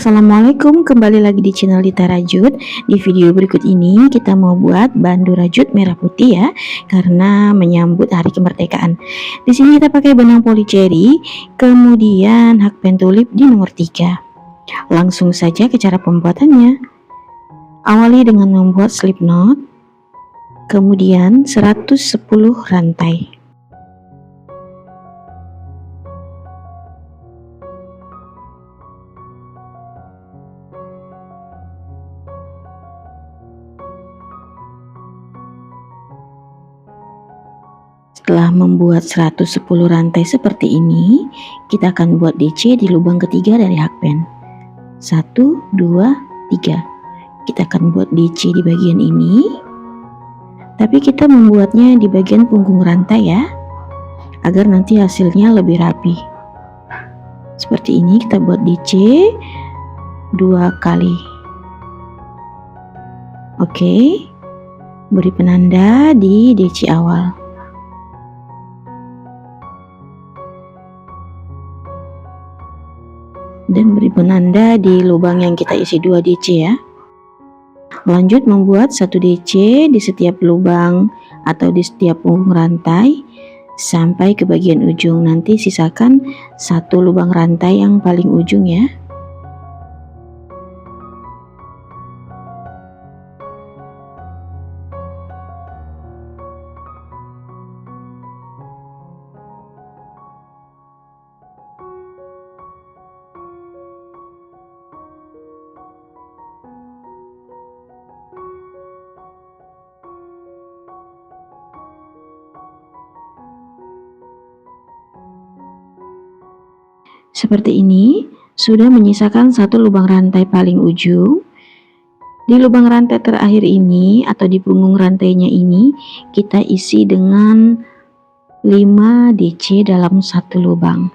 Assalamualaikum, kembali lagi di channel Dita Rajut. Di video berikut ini kita mau buat bandu rajut merah putih ya, karena menyambut hari kemerdekaan. Di sini kita pakai benang polycherry, kemudian hakpen tulip di nomor 3. Langsung saja ke cara pembuatannya. Awali dengan membuat slip knot, kemudian 110 rantai. Setelah membuat 110 rantai seperti ini, kita akan buat DC di lubang ketiga dari hakpen. 1, 2, 3. Kita akan buat DC di bagian ini. Tapi kita membuatnya di bagian punggung rantai ya, agar nanti hasilnya lebih rapi. Seperti ini kita buat DC 2 kali. Oke, beri penanda di DC awal. Dan beri penanda di lubang yang kita isi 2 DC ya. Lanjut membuat 1 DC di setiap lubang atau di setiap punggung rantai sampai ke bagian ujung. Nanti sisakan 1 lubang rantai yang paling ujung ya. Seperti ini, sudah menyisakan 1 lubang rantai paling ujung. Di lubang rantai terakhir ini atau di punggung rantainya ini, kita isi dengan 5 DC dalam 1 lubang.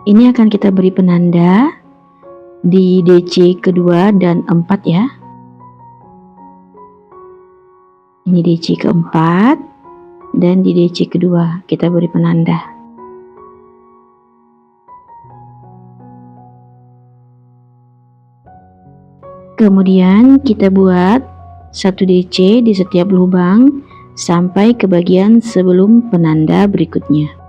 Ini akan kita beri penanda di DC kedua dan 4 ya. Ini DC keempat dan di DC kedua kita beri penanda. Kemudian kita buat 1 DC di setiap lubang sampai ke bagian sebelum penanda berikutnya.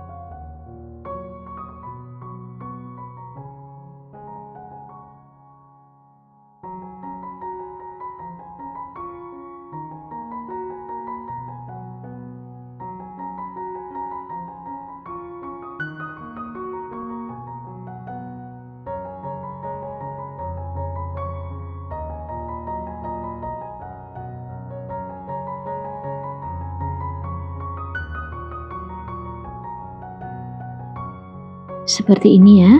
Seperti ini ya.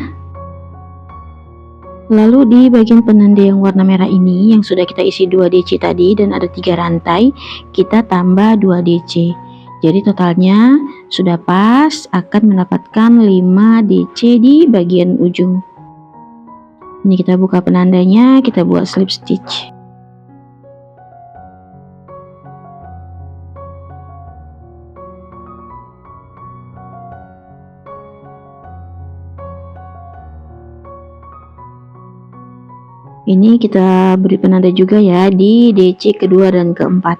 Lalu di bagian penanda yang warna merah ini yang sudah kita isi 2 DC tadi dan ada 3 rantai, kita tambah 2 DC. Jadi totalnya sudah pas, akan mendapatkan 5 DC di bagian ujung. Ini kita buka penandanya, kita buat slip stitch. Ini kita beri penanda juga ya di DC kedua dan keempat.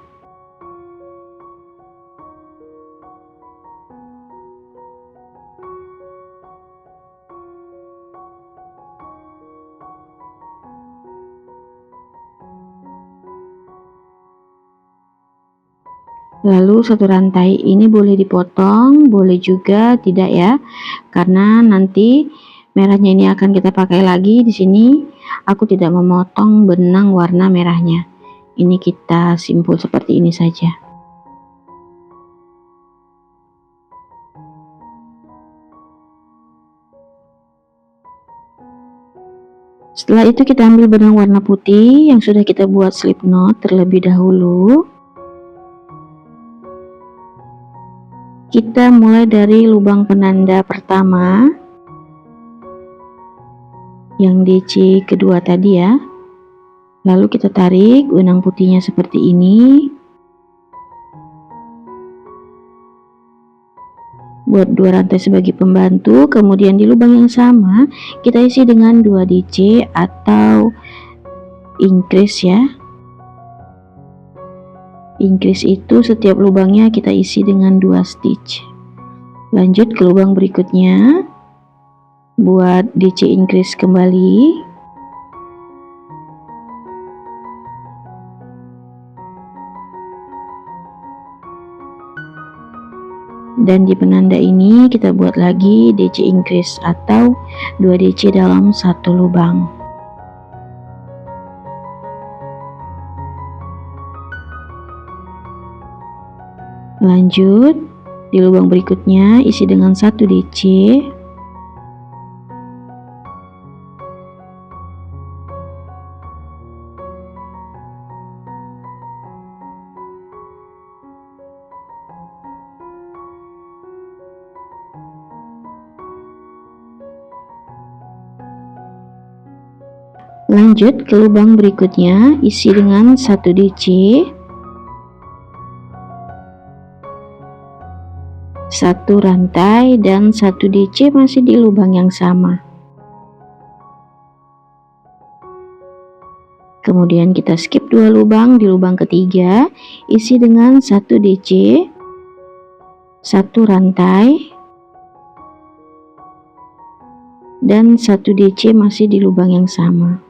Lalu 1 rantai ini boleh dipotong, boleh juga tidak ya, karena nanti merahnya ini akan kita pakai lagi. Di sini aku tidak memotong benang warna merahnya. Ini kita simpul seperti ini saja. Setelah itu kita ambil benang warna putih yang sudah kita buat slip knot terlebih dahulu. Kita mulai dari lubang penanda pertama yang DC kedua tadi ya. Lalu kita tarik benang putihnya seperti ini. Buat 2 rantai sebagai pembantu, kemudian di lubang yang sama kita isi dengan 2 DC atau increase ya. Increase itu setiap lubangnya kita isi dengan 2 stitch. Lanjut ke lubang berikutnya, buat DC increase kembali. Dan di penanda ini kita buat lagi DC increase atau 2 DC dalam satu lubang. Lanjut di lubang berikutnya isi dengan 1 DC. Lanjut ke lubang berikutnya, isi dengan 1 DC, 1 rantai dan 1 DC masih di lubang yang sama. Kemudian kita skip 2 lubang, di lubang ketiga isi dengan 1 DC, 1 rantai dan 1 DC masih di lubang yang sama.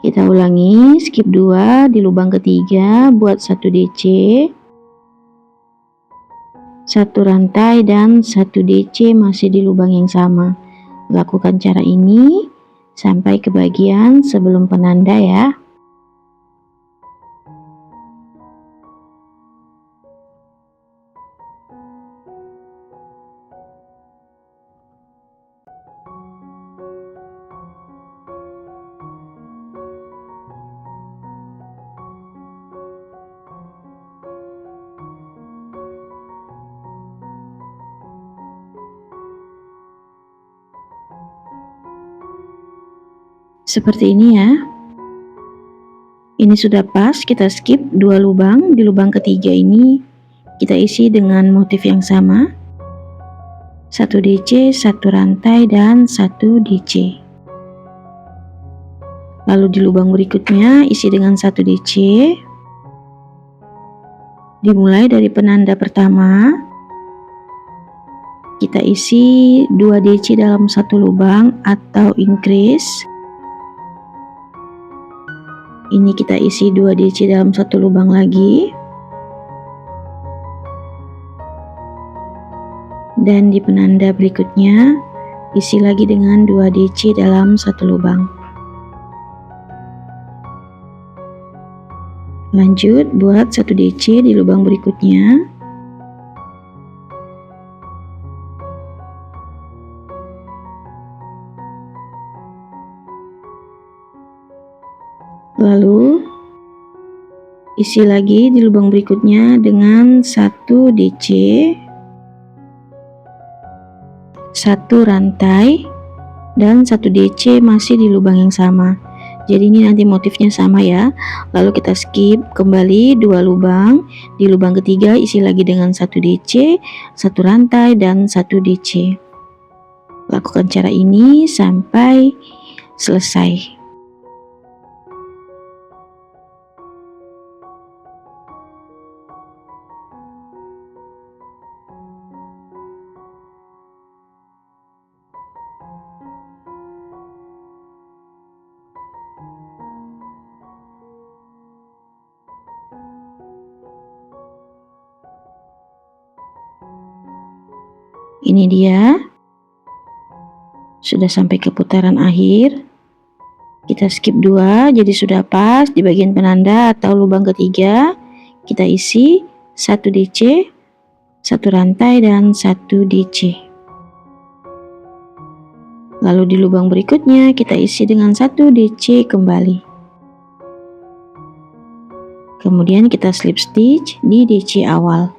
Kita ulangi, skip 2 di lubang ketiga, buat 1 DC, 1 rantai dan 1 DC masih di lubang yang sama. Lakukan cara ini sampai ke bagian sebelum penanda ya. Seperti ini ya. Ini sudah pas, kita skip 2 lubang. Di lubang ketiga ini kita isi dengan motif yang sama, 1 DC, 1 rantai dan 1 DC. Lalu di lubang berikutnya isi dengan 1 DC. Dimulai dari penanda pertama, kita isi 2 DC dalam satu lubang atau increase. Ini kita isi 2 DC dalam satu lubang lagi. Dan di penanda berikutnya isi lagi dengan 2 DC dalam satu lubang. Lanjut buat 1 DC di lubang berikutnya. Lalu isi lagi di lubang berikutnya dengan 1 DC, 1 rantai dan 1 DC masih di lubang yang sama. Jadi ini nanti motifnya sama ya. Lalu kita skip kembali 2 lubang. Di lubang ketiga isi lagi dengan 1 DC, 1 rantai dan 1 DC. Lakukan cara ini sampai selesai. Ini dia, sudah sampai ke putaran akhir. Kita skip 2, jadi sudah pas. Di bagian penanda atau lubang ketiga kita isi 1 DC, 1 rantai dan 1 DC. Lalu di lubang berikutnya kita isi dengan 1 DC kembali. Kemudian kita slip stitch di DC awal.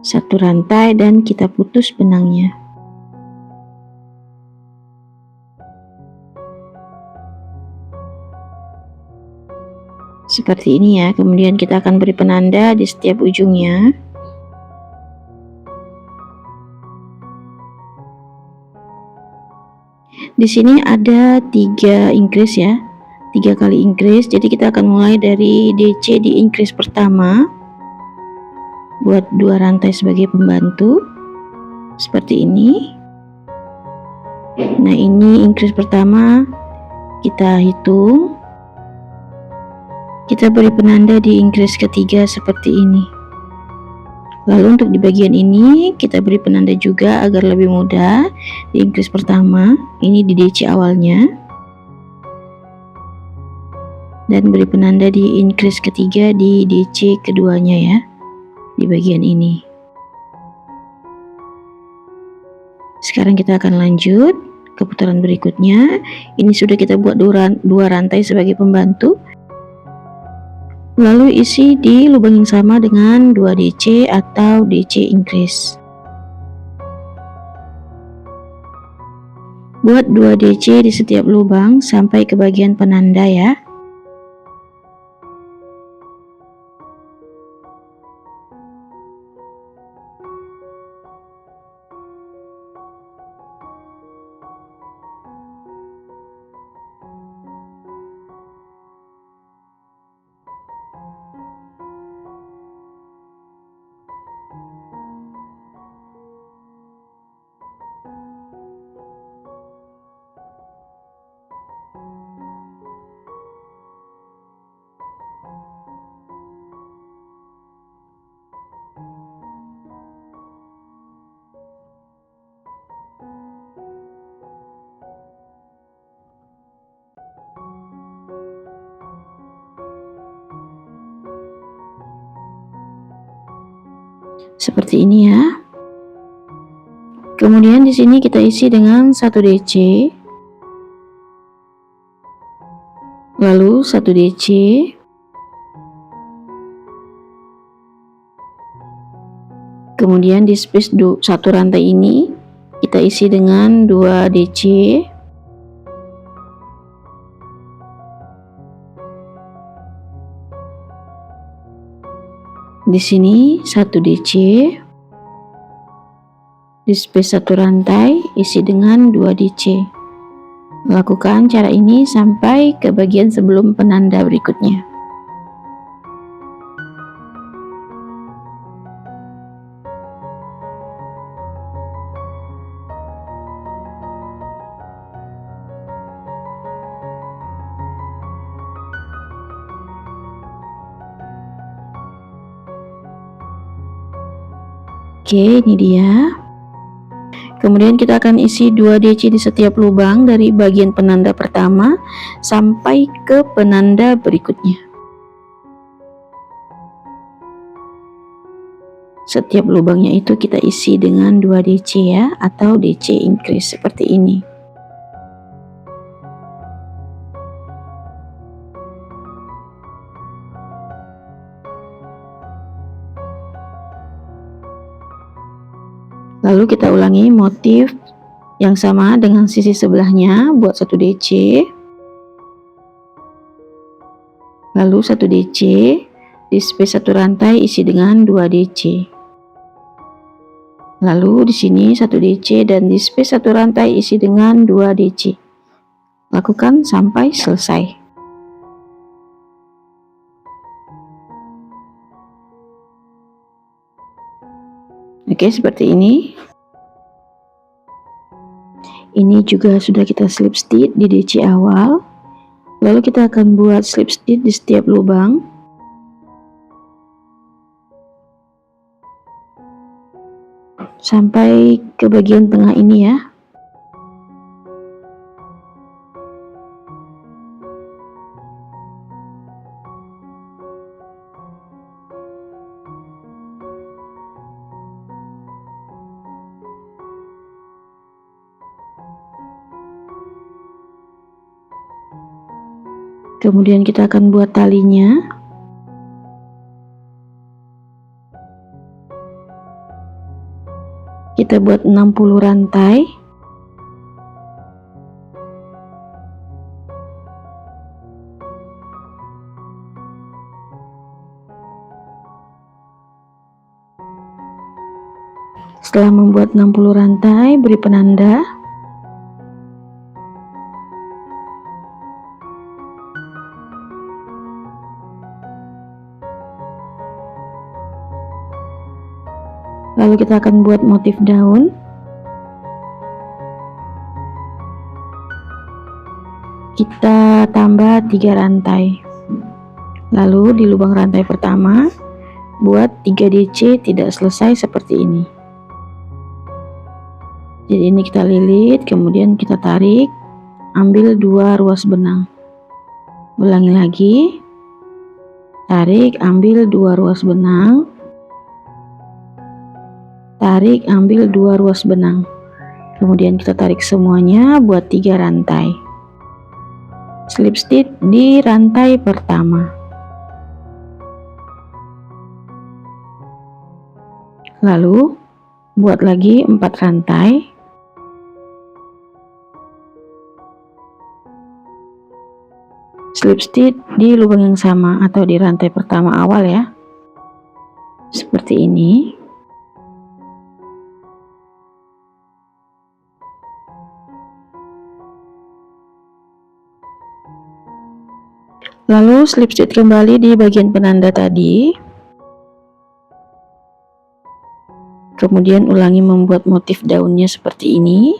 Satu rantai dan kita putus benangnya. Seperti ini ya. Kemudian kita akan beri penanda di setiap ujungnya. Di sini ada 3 increase ya, 3 kali increase. Jadi kita akan mulai dari DC di increase pertama, buat 2 rantai sebagai pembantu seperti ini. Nah, ini increase pertama, kita hitung, kita beri penanda di increase ketiga seperti ini. Lalu untuk di bagian ini kita beri penanda juga agar lebih mudah. Di increase pertama, ini di DC awalnya, dan beri penanda di increase ketiga di DC keduanya ya, di bagian ini. Sekarang kita akan lanjut ke putaran berikutnya. Ini sudah kita buat 2 rantai sebagai pembantu. Lalu isi di lubang yang sama dengan 2 DC atau DC increase. Buat 2 DC di setiap lubang sampai ke bagian penanda ya. Seperti ini ya. Kemudian di sini kita isi dengan 1 DC, lalu 1 DC, kemudian di space 1 rantai ini kita isi dengan 2 DC, di sini 1 DC, di space 1 rantai isi dengan 2 DC. Lakukan cara ini sampai ke bagian sebelum penanda berikutnya. Oke, ini dia. Kemudian kita akan isi 2 DC di setiap lubang dari bagian penanda pertama sampai ke penanda berikutnya. Setiap lubangnya itu kita isi dengan 2 DC ya, atau DC increase seperti ini. Lalu kita ulangi motif yang sama dengan sisi sebelahnya, buat 1 DC, lalu 1 DC, di space 1 rantai isi dengan 2 DC. Lalu di sini 1 DC dan di space 1 rantai isi dengan 2 DC. Lakukan sampai selesai. Oke, seperti ini. Ini juga sudah kita slip stitch di DC awal. Lalu kita akan buat slip stitch di setiap lubang. Sampai ke bagian tengah ini ya. Kemudian kita akan buat talinya. Kita buat 60 rantai. Setelah membuat 60 rantai, beri penanda. Lalu kita akan buat motif daun. Kita tambah 3 rantai. Lalu di lubang rantai pertama, buat 3 DC tidak selesai seperti ini. Jadi ini kita lilit, kemudian kita tarik, ambil 2 ruas benang. Ulangi lagi. Tarik, ambil 2 ruas benang. Tarik, ambil 2 ruas benang. Kemudian kita tarik semuanya buat 3 rantai. Slip stitch di rantai pertama. Lalu buat lagi 4 rantai. Slip stitch di lubang yang sama atau di rantai pertama awal ya. Seperti ini. Lalu slip stitch kembali di bagian penanda tadi. Kemudian ulangi membuat motif daunnya seperti ini.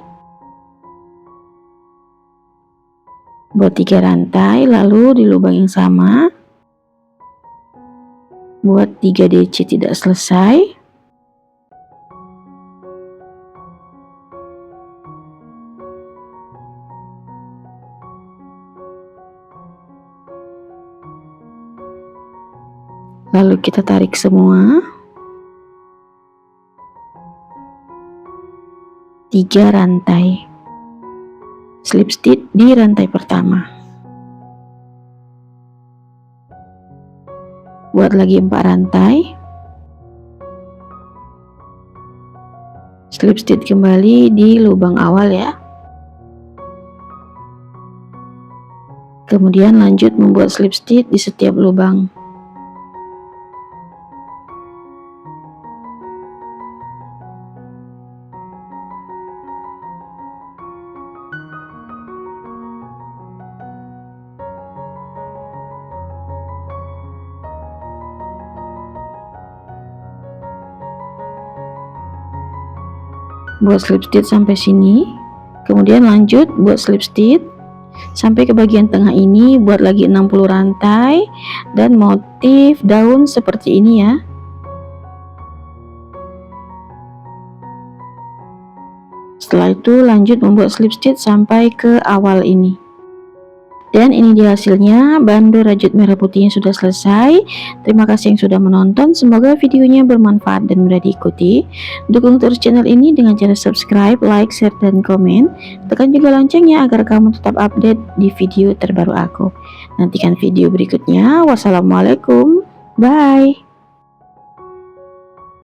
Buat 3 rantai, lalu di lubang yang sama buat 3 DC tidak selesai. Lalu kita tarik semua. 3 rantai. Slip stitch di rantai pertama. Buat lagi 4 rantai. Slip stitch kembali di lubang awal ya. Kemudian lanjut membuat slip stitch di setiap lubang. Buat slip stitch sampai sini, kemudian lanjut buat slip stitch sampai ke bagian tengah ini, buat lagi 60 rantai dan motif daun seperti ini ya. Setelah itu lanjut membuat slip stitch sampai ke awal ini. Dan ini dia hasilnya, bandu rajut merah putihnya sudah selesai. Terima kasih yang sudah menonton, semoga videonya bermanfaat dan mudah diikuti. Dukung terus channel ini dengan cara subscribe, like, share, dan komen. Tekan juga loncengnya agar kamu tetap update di video terbaru aku. Nantikan video berikutnya. Wassalamualaikum, bye.